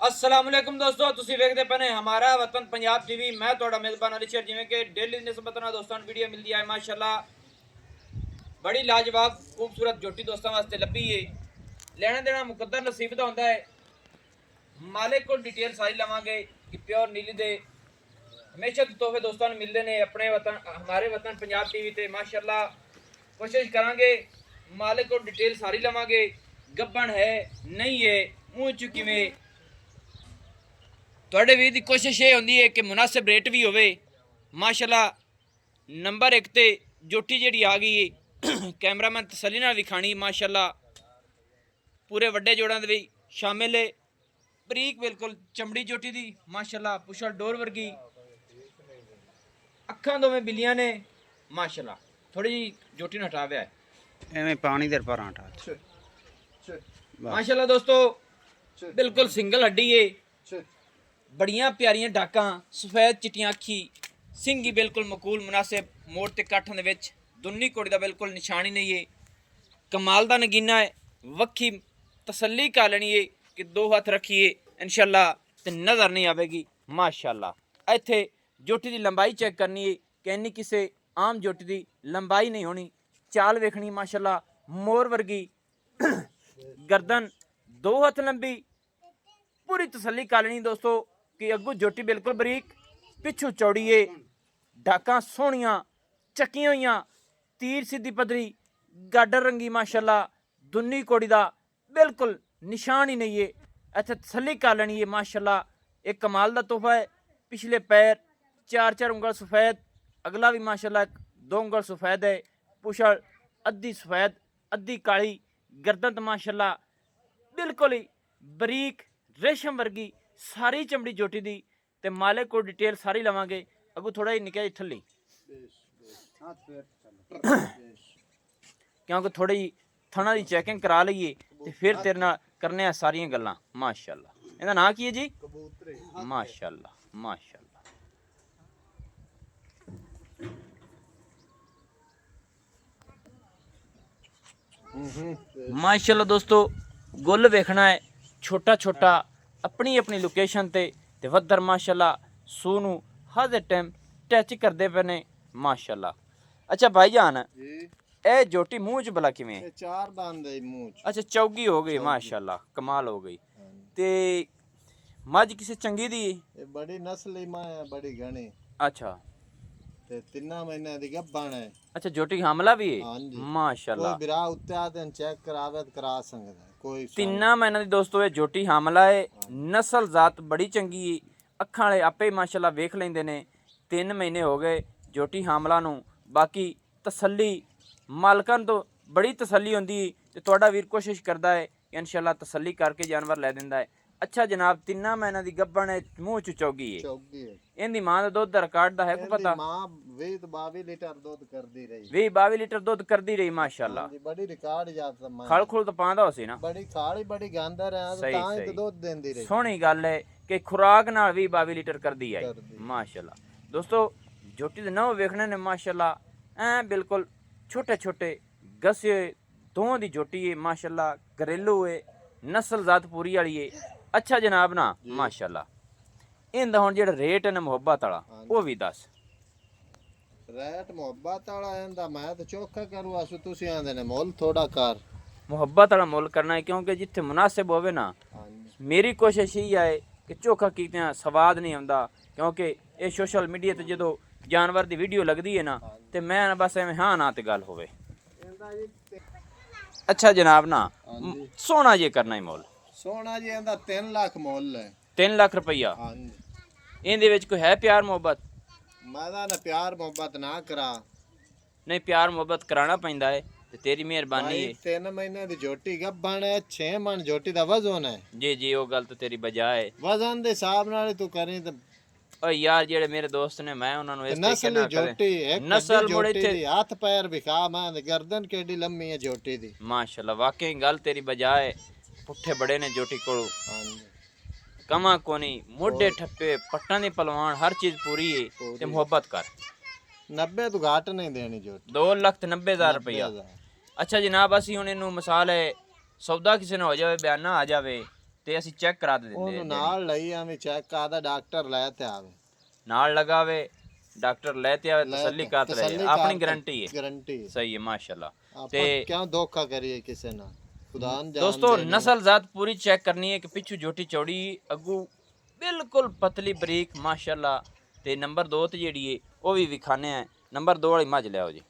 असलामुअलैकुम दोस्तों, तुसी वेखदे पने हमारा वतन पंजाब टीवी। मैं थोड़ा मेज़बान अली शेर। जिवें कि डेली निस्बत नाल दोस्तों वीडियो मिलती है माशाल्लाह, बड़ी लाजवाब खूबसूरत जोटी दोस्तों वास्ते लभी है। लेना देना मुकद्दर नसीब दा होंदा है। मालिक को डिटेल सारी लवांगे कि प्योर नीली दे हमेशा तोहफे दोस्तों मिलते हैं अपने वतन, हमारे वतन पंजाब टीवी ते माशाल्लाह। कोशिश करांगे मालिक को डिटेल सारी लवांगे, गब्बन है नहीं है, मूँह च किवें। ਤੁਹਾਡੇ ਵੀਰ ਦੀ ਕੋਸ਼ਿਸ਼ ਇਹ ਹੁੰਦੀ ਹੈ ਕਿ ਮੁਨਾਸਿਬ ਰੇਟ ਵੀ ਹੋਵੇ ਮਾਸ਼ਾਅੱਲਾ। ਨੰਬਰ 1 ਤੇ ਜੋਟੀ ਜਿਹੜੀ ਆ ਗਈ ਹੈ ਕੈਮਰਾਮੈਨ ਤਸੱਲੀ ਨਾਲ ਵਿਖਾਣੀ ਮਾਸ਼ਾਅੱਲਾ। ਪੂਰੇ ਵੱਡੇ ਜੋੜਾਂ ਦੇ ਵੀ ਸ਼ਾਮਿਲ ਹੈ। ਬਰੀਕ ਬਿਲਕੁਲ ਚਮੜੀ ਜੋਟੀ ਦੀ ਮਾਸ਼ਾਅੱਲਾ, ਪੁਸ਼ਲ ਡੋਰ ਵਰਗੀ ਅੱਖਾਂ ਦੋਵੇਂ ਬਿੱਲੀਆਂ ਨੇ ਮਾਸ਼ਾਅੱਲਾ। ਥੋੜੀ ਜੀ ਜੋਟੀ ਨੂੰ ਹਟਾ ਵਿਆ ਐਵੇਂ ਪਾਣੀ ਦੇ ਪਰਾਂ ਹਟਾ ਮਾਸ਼ਾਅੱਲਾ। ਦੋਸਤੋ ਬਿਲਕੁਲ ਸਿੰਗਲ ਹੱਡੀ ਹੈ, बड़िया प्यारियां डाकां, सफेद चिट्टियां अखी, सिंगी बिल्कुल मकूल मुनासिब, मोड़ ते काठन दे विच दुन्नी कोड़ी दा बिल्कुल निशानी नहीं है। कमाल दा नगीना है, वक्खी तसल्ली कर लेनी है कि दो हाथ रखिए इंशाअल्लाह ते नज़र नहीं आवेगी माशाअल्लाह। इत्थे जोटी दी लंबाई चेक करनी है कि इन्नी किसे आम जोटी दी लंबाई नहीं होनी। चाल वेखनी माशाअल्लाह, मोर वर्गी गर्दन, दो हाथ लंबी, पूरी तसल्ली कर लेनी दोस्तों कि अगू जोटी बिल्कुल बरीक, पिछू चौड़ी है, डाकां सोहणियां चक्कियां हुई, तीर सीधी पदरी, गाडर रंगी माशाअल्लाह, दुन्नी कोड़ी दा बिल्कुल निशान ही नहीं है। इत्थे तसल्ली कर लेनी है माशाअल्लाह। एक कमाल दा तोहफा है। पिछले पैर चार उंगल सफ़ेद, अगला भी माशाअल्लाह 2 उंगल सफ़ेद है। पुछड़ अद्धी सफ़ेद अद्धी काली, गर्दन माशाअल्लाह बिल्कुल ही बरीक रेशम वर्गी सारी चमड़ी जोटी दी। ते मालिक को डिटेल सारी लवांगे। अगू थोड़ा ही निका जी थल्ली क्योंकि थोड़ी थना की चैकिंग करा लीए ते फिर तेरे नाल करने आ सारियां गल्लां माशाअल्लाह। इहदा नाम की है जी? माशाअल्लाह माशाअल्लाह माशाअल्लाह। दोस्तों गुल वेखना है छोटा छोटा अपनी अपनी लोकेशन ते वधर माशाअल्लाह सू नू हर टाइम टच करते पे ने माशाअल्लाह। अच्छा भाईजान, ए जोटी मुंह च भला किवें? चार दांद है मुंह च। अच्छा चौगी हो गई माशाअल्लाह, कमाल हो गई। ते मझ किसे चंगी दी? ये बड़ी नस्ल मां है, बड़ी घनी। अच्छा ते 3 महीने दी गब्बन है। अच्छा जोटी हमला भी है हां जी माशाअल्लाह। कोई बिरा उत्ते आते चेक करावे तो करा सकदा है कोई। 3 महीने दी दोस्तों ये जोटी हमला है। नस्ल जात बड़ी चंगी है। अखां वाले आपे माशाअल्लाह वेख लेंदे ने। 3 महीने हो गए जोटी हमला नू। बाकी तसल्ली मालकां तो बड़ी तसल्ली होंदी है ते तुहाडा वीर कोशिश करदा है कि इंशाअल्लाह तसल्ली करके जानवर लै दिंदा है। अच्छा जनाब, 3 महीने दी गब्बन है, मूँह च चौगी है। इहदी मां दा दुध दा रिकॉर्ड दा है को पता? मां 20-22 लीटर दूध करदी रही। 20-22 लीटर दुध करदी रही माशाअल्लाह। बड़ी रिकॉर्ड याद मां। खल खुल तो पांदा होसी ना। बड़ी खाली बड़ी गांदर है तां ही दूध देंदी रही। सोहनी गल है कि खुराक नाल 20-22 लीटर करदी आई माशाअल्लाह। दोस्तों जोटी दे नौ वेखने ने माशाअल्लाह। ऐ बिल्कुल छोटे छोटे गसे दोवां दी जोटी है माशाअल्लाह। घरेलू है, नस्ल जात पूरी वाली है। अच्छा जनाब ना माशाअल्लाह। इंदा हुण जेड़ा रेट है ना मुहब्बत वाला वो भी दस। रेट मुहब्बत वाला इंदा मैं तो चोखा करू असु तुसी आंदे ने मोल थोड़ा कर। मुहब्बत वाला मोल करना है क्योंकि जिथे मुनासिब होवे ना। मेरी कोशिश ही है कि चोखा कीतियां स्वाद नहीं आंदा, क्योंकि ये सोशल मीडिया ते जदों जानवर दी वीडियो लगदी है ना ते मैं बस एवें हाँ ना ते गल होवे। अच्छा जनाब ना सोना जे करना ही मोल? सोना जी इंदा 3 लाख मोल है। 3 लाख रुपया? हां जी। इहदे विच कोई है प्यार मोहब्बत? मैं ना प्यार मोहब्बत ना करा। नहीं प्यार मोहब्बत कराना पैंदा है ते तेरी मेहरबानी है। 3 महीने दी जोटी गब्बन है, 6 मन जोटी दा वजन है। जी जी वो गल तो तेरी बजा है। वजन दे हिसाब नाल तू करी ते ओ यार जेड़े मेरे दोस्त ने मैं उन्हां नू इस तरीके नाल जोटी एक नस्ल मुड़े थे हाथ पैर विखा मैं गर्दन केडी लंबी है जोटी दी माशाअल्लाह। वाकई गल तेरी बजा है। पुट्ठे बड़े ने जोटी कोलो। हां जी कमा कोनी, मोढे ठप्पे, पट्टां दी पलवान, हर चीज पूरी है ते मोहब्बत कर। 90 तो घाट नहीं देनी जोटी। 2,90,000 रुपया। अच्छा जनाब असी हुण इनू मिसाल है सौदा किसी ने हो जाए, बयाना आ जाए ਤੇ ਅਸੀਂ ਚੈੱਕ ਕਰਾ ਦਿੰਦੇ ਉਹਨੂੰ ਹਾਂ। ਨਾਲ ਲਈ ਆਵੇਂ ਚੈੱਕ ਕਰਦਾ ਡਾਕਟਰ ਲੈ ਤੇ ਆਵੇ, ਨਾਲ ਲਗਾਵੇ ਡਾਕਟਰ ਲੈ ਤੇ ਆਵੇ, ਤਸੱਲੀ ਕਰ ਲੈ, ਆਪਣੀ ਗਾਰੰਟੀ ਹੈ। ਗਾਰੰਟੀ ਸਹੀ ਹੈ ਮਾਸ਼ਾਅੱਲਾ। ਤੇ ਕਿਉਂ ਧੋਖਾ ਕਰੀਏ ਕਿਸੇ ਨਾਲ, ਖੁਦਾ ਨੂੰ ਜਾਣ ਦੋਸਤੋ ਦੇ। ਨਸਲ ਜ਼ਾਤ ਪੂਰੀ ਚੈੱਕ ਕਰਨੀ ਹੈ ਕਿ ਪਿੱਛੂ ਜੋਟੀ ਚੌੜੀ, ਅੱਗੂ ਬਿਲਕੁਲ ਪਤਲੀ ਬਰੀਕ ਮਾਸ਼ਾਅੱਲਾ। ਤੇ ਨੰਬਰ 2 ਤੇ ਜਿਹੜੀ ਹੈ ਉਹ ਵੀ ਵਿਖਾਣੇ ਆ। ਨੰਬਰ 2 ਵਾਲੀ ਮੱਝ ਲਿਆਓ ਜੀ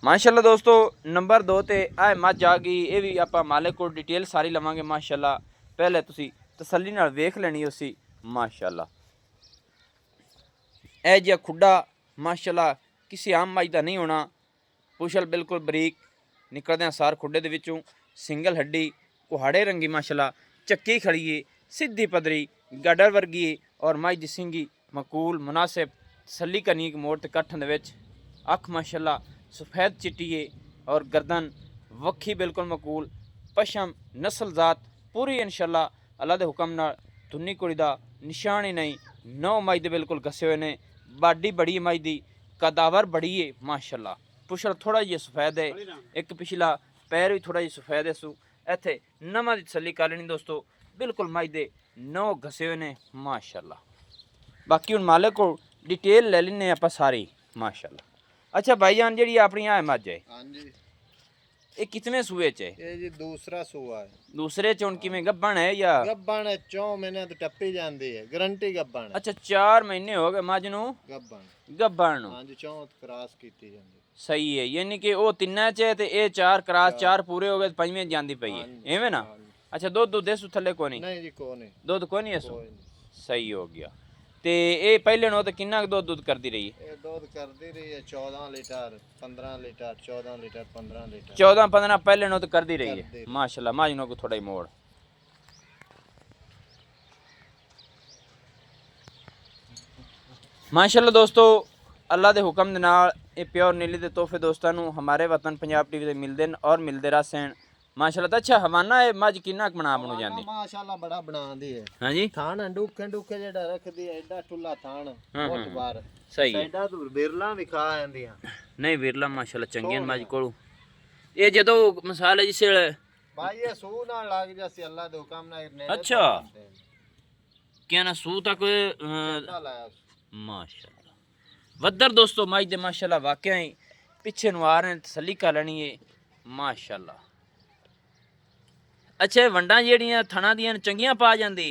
ਮਾਸ਼ਾਅੱਲਾ। ਦੋਸਤੋ ਨੰਬਰ 2 ਤੇ ਇਹ ਮੱਝ ਆ ਗਈ। ਇਹ ਵੀ ਆਪਾਂ ਮਾਲਕ ਕੋਲ ਡਿਟੇਲ ਸਾਰੀ ਲਵਾਂਗੇ ਮਾਸ਼ਾਅੱਲਾ। ਪਹਿਲੇ ਤੁਸੀਂ ਤਸੱਲੀ ਨਾਲ ਵੇਖ ਲੈਣੀ ਉਸੀ ਮਾਸ਼ਾਅੱਲਾ। ਇਹ ਜਿਹਾ ਖੁੱਡਾ ਮਾਸ਼ਾਅੱਲਾ ਕਿਸੇ ਆਮ ਮੱਝ ਦਾ ਨਹੀਂ ਹੋਣਾ। ਪੁਛਲ ਬਿਲਕੁਲ ਬਰੀਕ ਨਿਕਲਦਿਆਂ ਸਾਰ ਖੁੱਡੇ ਦੇ ਵਿੱਚੋਂ, ਸਿੰਗਲ ਹੱਡੀ, ਕੁਹਾੜੇ ਰੰਗੀ ਮਾਸ਼ਾਅੱਲਾ, ਚੱਕੀ ਖੜੀ ਏ, ਸਿੱਧੀ ਪਦਰੀ, ਗਾਡਰ ਵਰਗੀ ਏ ਔਰ ਮੱਝ ਦੀ ਸਿੰਗੀ ਮਕੂਲ ਮੁਨਾਸਿਬ, ਤਸੱਲੀ ਕਰਨੀ ਇੱਕ ਮੋੜ ਤੇ ਕੱਠਣ ਦੇ ਵਿੱਚ। ਅੱਖ ਮਾਸ਼ਾਅੱਲਾ ਸਫੈਦ ਚਿੱਟੀ ਏ ਔਰ ਗਰਦਨ ਵੱਖੀ ਬਿਲਕੁਲ ਮਕੂਲ। ਪਸ਼ਮ ਨਸਲ ਜ਼ਾਤ ਪੂਰੀ ਇਨਸ਼ਾਅੱਲਾ ਅੱਲਾ ਦੇ ਹੁਕਮ ਨਾਲ। ਧੁੰਨੀ ਕੁੜੀ ਦਾ ਨਿਸ਼ਾਨ ਹੀ ਨਹੀਂ। 9 ਮੱਝ ਦੇ ਬਿਲਕੁਲ ਘਸੇ ਹੋਏ ਨੇ। ਬਾਡੀ ਬੜੀ ਮੱਝ ਦੀ, ਕਦਾਵਰ ਬੜੀ ਏ ਮਾਸ਼ਾਅੱਲਾ। ਪੁਛਲ ਥੋੜਾ ਜਿਹਾ ਸਫੈਦ ਹੈ, ਇੱਕ ਪਿਛਲਾ ਪੈਰ ਵੀ ਥੋੜਾ ਜਿਹਾ ਸਫੈਦ ਹੈ। ਸੂ ਇੱਥੇ ਨਵਾਂ ਦੀ ਤਸੱਲੀ ਕਰ ਲੈਣੀ ਦੋਸਤੋ। ਬਿਲਕੁਲ ਮੱਝ ਦੇ 9 ਘਸੇ ਹੋਏ ਨੇ ਮਾਸ਼ਾਅੱਲਾ। ਬਾਕੀ ਹੁਣ ਮਾਲਕ ਕੋਲ ਡਿਟੇਲ ਲੈ ਲੈਣੇ ਆਪਾਂ ਸਾਰੀ ਮਾਸ਼ਾਅੱਲਾ। ਅੱਛਾ ਭਾਈਜਾਨ, ਜਿਹੜੀ ਆਪਣੀ ਆ ਮੱਝ ਹੈ, ਹਾਂਜੀ, ਇਹ ਕਿਤਨੇ ਸੂਏ ਚ ਹੈ? ਇਹ ਜੀ ਦੂਸਰਾ ਸੂਆ ਹੈ। ਦੂਸਰੇ ਚ ਹੁਣ ਕਿਵੇਂ ਗੱਭਣ ਹੈ ਜਾਂ? ਗੱਬਣ 4 ਮਹੀਨੇ ਤੋਂ ਟੱਪੀ ਜਾਂਦੀ ਹੈ, ਗਾਰੰਟੀ ਗੱਬਣ ਹੈ। ਅੱਛਾ 4 ਮਹੀਨੇ ਹੋ ਗਏ ਮੱਝ ਨੂੰ ਗੱਭਣ ਨੂੰ। ਹਾਂਜੀ, 4 ਕਰਾਸ ਕੀਤੀ ਜਾਂਦੀ। ਸਹੀ ਹੈ, ਯਾਨੀ ਕਿ ਉਹ ਤਿੰਨਾਂ ਚ ਹੈ ਤੇ ਇਹ 4 ਕਰਾਸ, 4 ਪੂਰੇ ਹੋ ਗਏ ਤੇ 5ਵੇਂ ਜਾਂਦੀ ਪਈ ਹੈ, ਐਵੇਂ ਨਾ? ਅੱਛਾ ਦੁੱਧ ਦੇਸੂ ਥੱਲੇ ਕੋਈ ਨਹੀਂ? ਨਹੀਂ ਜੀ, ਕੋਈ ਨਹੀਂ ਦੁੱਧ ਕੋਈ ਨਹੀਂ ਇਸੋ? ਕੋਈ ਨਹੀਂ। ਸਹੀ ਹੋ ਗਿਆ। ਤੇ ਇਹ ਪਹਿਲੇ ਨੂੰ ਤਾਂ ਕਿੰਨਾ ਕੁ ਦੁੱਧ ਕਰਦੀ ਰਹੀ ਹੈ? ਇਹ ਦੁੱਧ ਕਰਦੀ ਰਹੀ ਹੈ 14 ਲੀਟਰ 15 ਲੀਟਰ 14 ਲੀਟਰ 15 ਲੀਟਰ 14-15 ਪਹਿਲੇ ਨੂੰ ਤਾਂ ਕਰਦੀ ਰਹੀ ਹੈ ਮਾਸ਼ਾਅੱਲਾ। ਮੱਝ ਨੂੰ ਕੋ ਥੋੜਾ ਹੀ ਮੋੜ। ਮਾਸ਼ਾਅੱਲਾ ਦੋਸਤੋ, ਅੱਲਾ ਦੇ ਹੁਕਮ ਦੇ ਨਾਲ ਇਹ ਪਿਓਰ ਨੀਲੀ ਦੇ ਤੋਹਫੇ ਦੋਸਤਾਂ ਨੂੰ ਹਮਾਰੇ ਵਤਨ ਪੰਜਾਬ ਟੀਵੀ ਤੇ ਮਿਲਦੇ ਨੇ ਔਰ ਮਿਲਦੇ ਰਹਿਣ ਮਾਸ਼ਾਅੱਲਾ। ਤਾਂ ਅੱਛਾ ਹਵਾਨਾ ਇਹ ਮੱਝ ਕਿੰਨਾ ਕੁ ਬਣਾ ਬਣੂ ਜਾਂਦੀ? ਮਾਸ਼ਾਅੱਲਾ ਬੜਾ ਬਣਾਉਂਦੀ ਹੈ। ਹਾਂਜੀ, ਥਾਣ ਡੁੱਕੇ ਜਿਹੜਾ ਰੱਖਦੀ ਹੈ, ਐਡਾ ਟੁੱਲਾ ਥਾਣ ਬਹੁਤ ਬਾਰ। ਸਹੀ ਹੈ। ਐਡਾ ਤੂੰ ਬਿਰਲਾ ਵੀ ਖਾ ਜਾਂਦੀਆਂ। ਨਹੀਂ ਵਿਰਲਾ ਮਾਸ਼ਾਅੱਲਾ ਚੰਗੀਆਂ ਮੱਝ ਕੋਲੋਂ। ਇਹ ਜਦੋਂ ਮਸਾਲੇ ਜਿਸ ਭਾਈ ਇਹ ਸੂ ਨਾਲ ਲੱਗ ਜਾਸੀ ਅੱਲਾ ਦੇ ਹੁਕਮ ਨਾਲ। ਅੱਛਾ ਕਿਆ ਨਾ ਸੂ ਤੱਕ ਲਾਇਆ ਮਾਸ਼ਾਅੱਲਾ। ਵੱਦਰ ਦੋਸਤੋ ਮੱਝ ਦੇ ਮਾਸ਼ਾਅੱਲਾ ਵਾਕਿਆ ਹੀ ਪਿੱਛੇ ਨੂੰ ਆ ਰਹੇ ਨੇ, ਤਸੱਲੀ ਕਰ ਲੈਣੀ ਹੈ ਮਾਸ਼ਾਅੱਲਾ। ਅੱਛਾ ਇਹ ਵੰਡਾਂ ਜਿਹੜੀਆਂ ਥਣਾ ਦੀਆਂ ਚੰਗੀਆਂ ਪਾ ਜਾਂਦੀ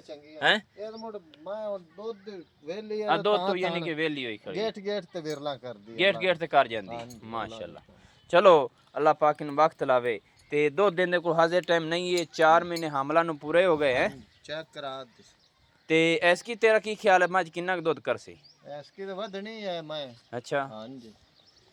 ਚੰਗੀਆਂ ਹੈ? ਇਹ ਤਾਂ ਮੁੜ ਮੈਂ ਦੁੱਧ ਵੇਲੀ ਆ ਦੁੱਧ ਤੋਂ ਯਾਨੀ ਕਿ ਵੇਲੀ ਹੋਈ ਖੜੀ, ਗੇਟ ਤੇ ਵਿਰਲਾ ਕਰਦੀ, ਗੇਟ ਤੇ ਕਰ ਜਾਂਦੀ ਮਾਸ਼ਾਅੱਲਾ। ਚਲੋ ਅੱਲਾ ਪਾਕ ਨੂੰ ਵਕਤ ਲਾਵੇ। ਤੇ ਦੁੱਧ ਦੇਣ ਦੇ ਕੋਲ ਹਾਜ਼ਰ ਟਾਈਮ ਨਹੀਂ ਹੈ। 4 ਮਹੀਨੇ ਹਮਲਾ ਨੂੰ ਪੂਰੇ ਹੋ ਗਏ ਹੈ। ਚੈੱਕ ਕਰਾ ਤੇ ਐਸ ਕੀ ਤੇਰਾ ਕੀ ਖਿਆਲ ਹੈ ਮੱਝ ਕਿੰਨਾ ਕੁ ਦੁੱਧ ਕਰਸੀ? ਐਸ ਕੀ ਤਾਂ ਵਧਣੀ ਹੈ ਮੈਂ। ਅੱਛਾ ਹਾਂਜੀ,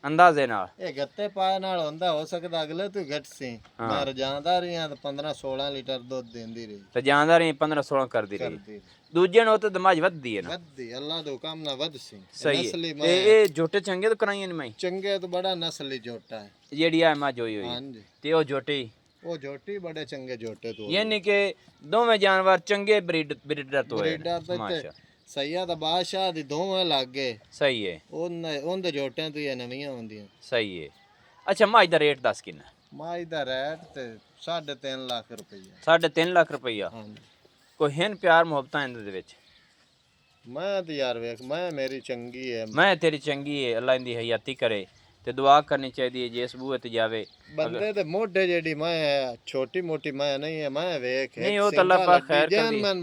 ਅੰਦਾਜ਼ੇ ਨਾਲ ਇਹ ਗੱਤੇ ਪਾਏ ਨਾਲ ਹੁੰਦਾ, ਹੋ ਸਕਦਾ ਅਗਲੇ ਤੋਂ ਘਟ ਸੀ। ਮੈਂ ਰਜਾਂਦਾ ਰਹੀ ਹਾਂ ਤਾਂ 15-16 ਲੀਟਰ ਦੁੱਧ ਦਿੰਦੀ ਰਹੀ। ਤੇ ਜਾਂਦਾ ਰਹੀ 15-16 ਕਰਦੀ ਰਹੀ। ਦੂਜੇ ਨੂੰ ਤਾਂ ਮੱਝ ਵੱਧਦੀ ਹੈ ਨਾ? ਵੱਧਦੀ, ਅੱਲਾ ਦੇ ਹੁਕਮ ਨਾਲ ਵੱਧ ਸੀ। ਸਹੀ ਹੈ। ਇਹ ਝੋਟੇ ਚੰਗੇ ਤੋਂ ਕਰਾਈਆਂ ਨੇ ਮੈਂ? ਚੰਗੇ ਤੋਂ ਬੜਾ ਨਸਲੀ ਝੋਟਾ ਹੈ ਜਿਹੜੀ ਆ ਮੱਝ ਹੋਈ ਹੋਈ। ਹਾਂਜੀ, ਤੇ ਉਹ ਝੋਟੀ? ਉਹ ਝੋਟੀ ਬੜੇ ਚੰਗੇ ਝੋਟੇ ਤੋਂ, ਯਾਨੀ ਕਿ ਦੋਵੇਂ ਜਾਨਵਰ ਚੰਗੇ ਬਰੀਡਰ ਤੋਂ ਹੈ ਮਾਸ਼ਾ। ਸਈਆ ਦਾ ਬਾਦਸ਼ਾਹ ਦੀ ਦੋਵੇਂ ਲੱਗ ਗਏ। ਸਹੀ ਹੈ। ਉਹਦੇ ਝੋਟਿਆਂ ਤੋਂ ਇਹ ਨਵੀਆਂ ਹੁੰਦੀਆਂ। ਸਹੀ ਹੈ। ਅੱਛਾ ਮੱਝ ਦਾ ਰੇਟ ਦੱਸ ਕਿੰਨਾ? ਮੱਝ ਦਾ ਰੇਟ ਤੇ 3.5 ਲੱਖ ਰੁਪਈਆ। 3.5 ਲੱਖ ਰੁਪਈਆ? ਹਾਂਜੀ। ਕੋਈ ਹਨ ਪਿਆਰ ਮੁਹੱਬਤਾਂ ਇਹਦੇ ਦੇ ਵਿੱਚ? ਮੈਂ ਤੇ ਯਾਰ ਵੇਖ, ਮੈਂ ਮੇਰੀ ਚੰਗੀ ਹੈ, ਮੈਂ ਤੇਰੀ ਚੰਗੀ ਹੈ, ਅੱਲਾ ਇਹਦੀ ਹਯਾਤੀ ਕਰੇ। ਤੇ ਦੁਆ ਕਰਨੀ ਚਾਹੀਦੀ ਹੈ ਜਿਸ ਬੂਹੇ ਤੇ ਜਾਵੇ ਬੰਦੇ ਦੇ ਮੋਢੇ ਜਿਹੜੀ ਮੈਂ ਛੋਟੀ ਮੋਟੀ ਮੈਂ ਨਹੀਂ ਹੈ। ਮੈਂ ਵੇਖ ਨਹੀਂ ਉਹ ਤਾਂ ਅੱਲਾ ਪਾਕ ਖੈਰ ਕਰਦੀ ਮੈਂ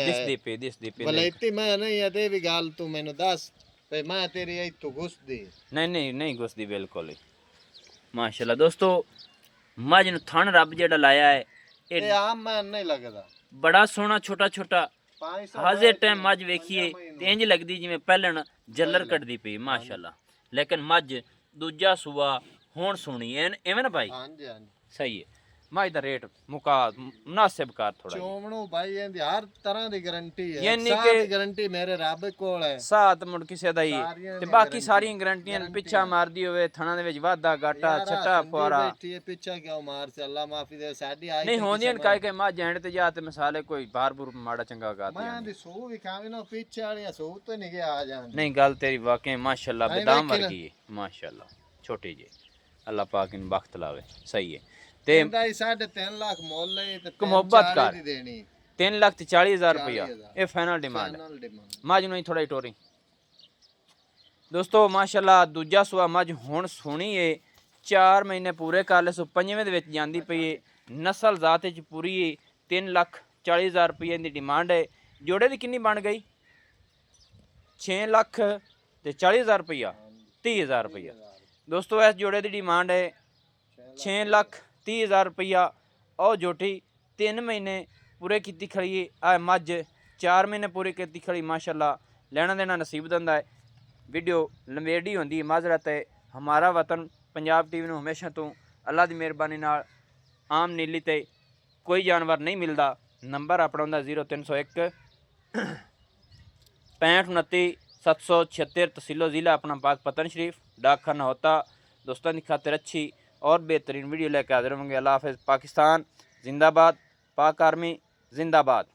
ਦਿਸਦੀ ਪਈ ਬਲੈਤੀ ਮੈਂ ਨਹੀਂ ਹੈ। ਤੇ ਵੀ ਗੱਲ ਤੂੰ ਮੈਨੂੰ ਦੱਸ ਤੇ ਮੈਂ ਤੇਰੀ ਇਹ ਤੂੰ ਘੁਸਦੀ? ਨਹੀਂ ਘੁਸਦੀ ਬਿਲਕੁਲ ਹੀ ਮਾਸ਼ਾਅੱਲਾ। ਦੋਸਤੋ ਮੱਝ ਨੂੰ ਥਣ ਰੱਬ ਜਿਹੜਾ ਲਾਇਆ ਹੈ ਇਹ ਆਮ ਮੈਂ ਨਹੀਂ ਲੱਗਦਾ, ਬੜਾ ਸੋਹਣਾ ਛੋਟਾ ਹਾਜ਼ਰ ਟਾਈਮ ਮੱਝ ਵੇਖੀਏ ਤੇ ਇੰਜ ਲੱਗਦੀ ਜਿਵੇਂ ਪਹਿਲਣ ਜੱਲਰ ਕੱਢਦੀ ਪਈ ਮਾਸ਼ਾਅੱਲਾ। ਲੇਕਿਨ ਮੱਝ ਦੂਜਾ ਸੂਆ ਹੁਣ ਸੁਣੀ ਐਵੇਂ ਨਾ ਭਾਈ? ਹਾਂਜੀ ਹਾਂਜੀ ਸਹੀ ਹੈ। ਮੱਝ ਦਾ ਰੇਟ ਮੁਨਾਸਿਬ ਕਰ ਥੋੜਾ ਚੋਮਣੂ ਭਾਈ ਇਹਦੀ ਹਰ ਤਰ੍ਹਾਂ ਦੀ ਗਾਰੰਟੀ ਹੈ। ਯਾਨੀ ਸਾਹ ਦੀ ਗਾਰੰਟੀ ਮੇਰੇ ਰੱਬ ਕੋਲ ਹੈ। ਸਾਤ ਮੁੜ ਕਿਸੇ ਦਾ ਹੀ ਤੇ ਬਾਕੀ ਸਾਰੀਆਂ ਗਾਰੰਟੀਆਂ ਪਿੱਛਾ ਮਾਰਦੀ ਹੋਵੇ ਥਣਾ ਦੇ ਵਿੱਚ ਵਾਧਾ ਘਾਟਾ ਛੱਟਾ ਫੁਆਰਾ ਬੈਠੀ ਹੈ ਪਿੱਛਾ ਕਿਉਂ ਮਾਰ ਸੇ ਅੱਲਾ ਮਾਫੀ ਦੇ। ਸਾਡੀ ਆਈ ਨਹੀਂ ਹੁੰਦੀਆਂ ਕਾਇ ਕੇ ਮੱਝ ਐਂਡ ਤੇ ਜਾ ਤੇ ਮਸਾਲੇ ਕੋਈ ਬਾਹਰ ਬੁਰ ਮਾੜਾ ਚੰਗਾ ਗਾਤੀ ਮੈਂ ਦੀ ਸੂ ਵੀ ਖਾਵੇਂ ਨਾ ਪਿੱਛੇ ਵਾਲੀਆਂ ਸੂ ਤੇ ਨਹੀਂ ਗਿਆ ਆ ਜਾਂਦੀ। ਨਹੀਂ ਗੱਲ ਤੇਰੀ ਵਾਕਈ ਮਾਸ਼ਾਅੱਲਾ ਬਦਾਮ ਵਰਗੀ ਹੈ ਮਾਸ਼ਾਅੱਲਾ। छोटी जी अल्लाह पाक इन वक्त लावे। सही है ते 3.5 लाख मोल ले ते मोहब्बत कर देनी 3,40,000 रुपया 40,000 ये फाइनल डिमांड फाइनल डिमांड। मझ ਨੂੰ ਥੋੜਾ ਹੀ ਟੋਰੀ ਦੋਸਤੋ ਮਾਸ਼ਾਅੱਲਾ ਦੂਜਾ ਸੂਆ ਮੱਝ ਹੁਣ ਸੋਹਣੀ ਏ 4 ਮਹੀਨੇ ਪੂਰੇ ਕਰ ਲਏ ਸੋ ਪੰਜਵੇਂ ਦੇ ਵਿੱਚ ਜਾਂਦੀ ਪਈ ਏ ਨਸਲ ਜ਼ਾਤ ਵਿੱਚ ਪੂਰੀ ਏ 3,40,000 ਰੁਪਏ ਦੀ ਡਿਮਾਂਡ ਹੈ ਜੋੜੇ ਦੀ ਕਿੰਨੀ ਬਣ ਗਈ 6,40,000 ਰੁਪਇਆ 30,000 ਰੁਪਇਆ ਦੋਸਤੋ ਇਸ ਜੋੜੇ ਦੀ ਡਿਮਾਂਡ ਹੈ 6,30,000 ਰੁਪਇਆ ਉਹ ਜੋਟੀ 3 ਮਹੀਨੇ पूरे की खड़ी है आ मझ 4 महीने पूरे की खड़ी माशाल्लाह लेना देना नसीब दिंदा है। वीडियो लंबेड़ी होंदी माजरत है हमारा वतन पंजाब टीवी में हमेशा तो अल्लाह की मेहरबानी नाल आम नीली ते कोई जानवर नहीं मिलता। नंबर अपना होंदा 0301 65 29 776 तहसीलो ज़िला अपना पाक पतन शरीफ डाकखाना होता। दोस्तों की खातिर अच्छी और बेहतरीन वीडियो लेकर हाजिर होंगे। अल्लाह हाफ़िज़। पाकिस्तान जिंदाबाद, पाक आर्मी जिंदाबाद।